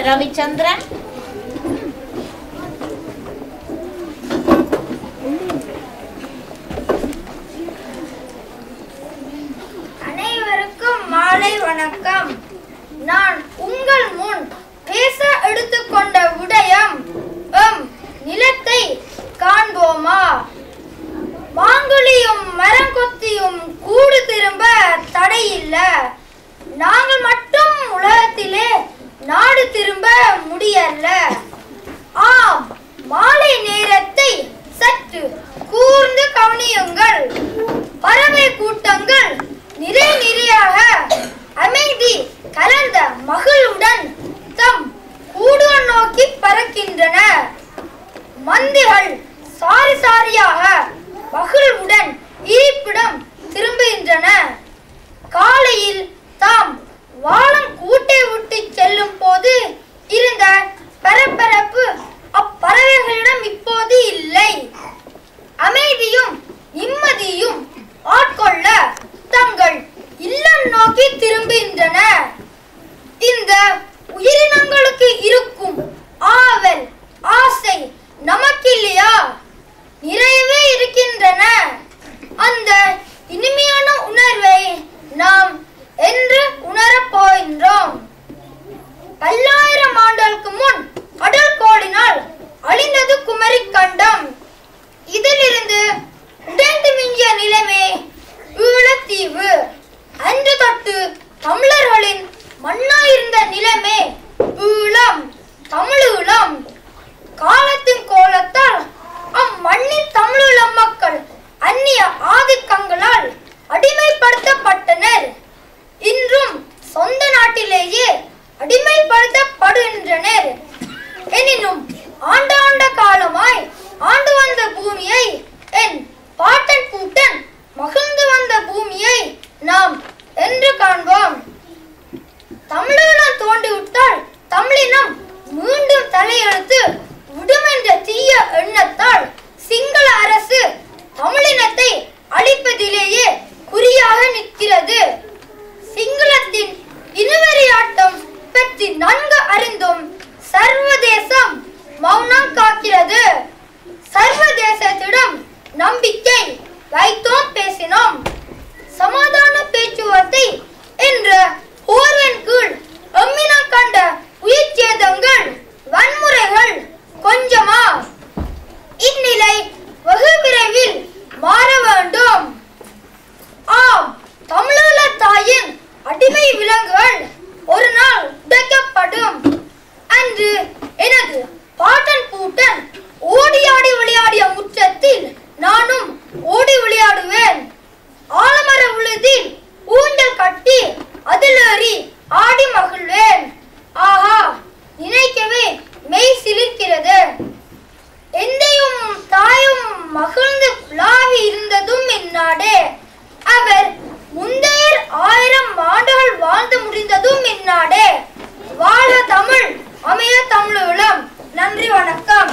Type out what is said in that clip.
ரவிச்சந்திரன். அனைவருக்கும் மாலை வணக்கம். நான் உங்கள் முன் பேச எடுத்துக்கொண்ட விடயம் நிலத்தை காண்போமா. மாங்குழியும் மரங்கொத்தியும் கூடு திரும்ப தடையில்ல. நாங்கள் மட்டும் உலகத்திலே நாடு திரும்ப முடியல. ஆம், மாலை நேரத்தை சற்று கூர்ந்து கவனியுங்கள். பறவை கூட்டங்கள் நிறையாக அமைதி கலந்த மகிழ்வுடன் தம் கூடுவன் நோக்கி பறக்கின்றன. மந்திகள் சாரி சாரியாக மகிழ்வுடன் இருப்பிடம் திரும்புகின்றன. காலையில் தாம் வாழும் கூட்டை விட்டு செல்லும் போது இருந்த பரபரப்பு அப்பறவைகளிடம் இப்போது இல்லை. அமைதியும் நிம்மதியும் ஆட்கொள்ள தங்கள் இல்லம் நோக்கி திரும்புகின்றன. இந்த உயிரினங்களுக்கு இருக்கும் ஆவல் ஆசை நமக்கில்லையா? நிறையவே இருக்கின்றன. அந்த இனிமையான உணர்வை நாம் என்று உணரப் போகின்றோம். பல்லாயிரம் ஆண்டுகளுக்கு முன் கடல் கோளினால் அழிந்தது குமரி கண்டம். இதிலிருந்து உடைந்து மிஞ்சிய நிலைமை ஈழத்தீவு. அன்று தொட்டு தமிழர்களின் மண்ணாயிருந்த நிலைமை ஈழம், தமிழீழம். காலத்தின் கோலத்தால் அம்மண்ணின் தமிழீழம் மக்கள் அந்நிய ஆதிக்கங்களால் அடிமைப்படுத்தப்பட்டனர். இன்றும் சொந்த நாட்டிலேயே அடிமைப்படுத்தப்படுகின்றனர். எனினும் ஆண்டாண்ட காலமாய் ஆண்டு வந்த பூமியை, என் பாட்டன் பூட்டன் மகிழ்ந்து வந்த பூமியை நாம் என்று காண்போம். தமிழீழம் தோண்டிவிட்டால் தமிழினம் மீண்டும் தலையெழுத்து விடும் என்ற தீய எண்ணத்தால் சிங்கள அரசு தமிழினத்தை அழிப்பதிலேயே குறியாக நிற்கிறது. சிங்களத்தின் இனவெறியாட்டம் பற்றி நன்கு அறிந்தும் சர்வதேசம் மௌனம் காக்கிறது. சர்வதேசத்திடம் நம்பிக்கை வைத்தோம், பேசினோம். சமாதான பேச்சுவார்த்தை என்ற போர்வின் கீழ் எம்மினம் கண்ட உயிர் சேதங்கள், வன்முறைகள் கொஞ்சமா? இந்நிலை வெகு விரைவில் மாற வேண்டும். ஆம், தமிழீழ தாயின் அடிமை விலங்குகள் ஒரு நாள் உடைக்கப்படும். அன்று எனது பாட்டன் பூட்டன் ஓடியாடி விளையாடிய முற்றத்தில் நானும் ஓடி விளையாடுவேன். ஆலமர விழுதில் ஊஞ்சல் கட்டி அதிலேறி ஆடி மகிழ்வேன். ஆஹா, நினைக்கவே மெய் சிலிர்க்கிறது. எந்தையும் தாயும் மகிழ்ந்து குழாவி இருந்ததும் இந்நாடே. அவர் முந்தையர் 1000 ஆண்டுகள் வாழ்ந்து முடிந்ததும் இந்நாடே. வாழ்க தமிழ், அமைய தமிழீழம். நன்றி, வணக்கம்.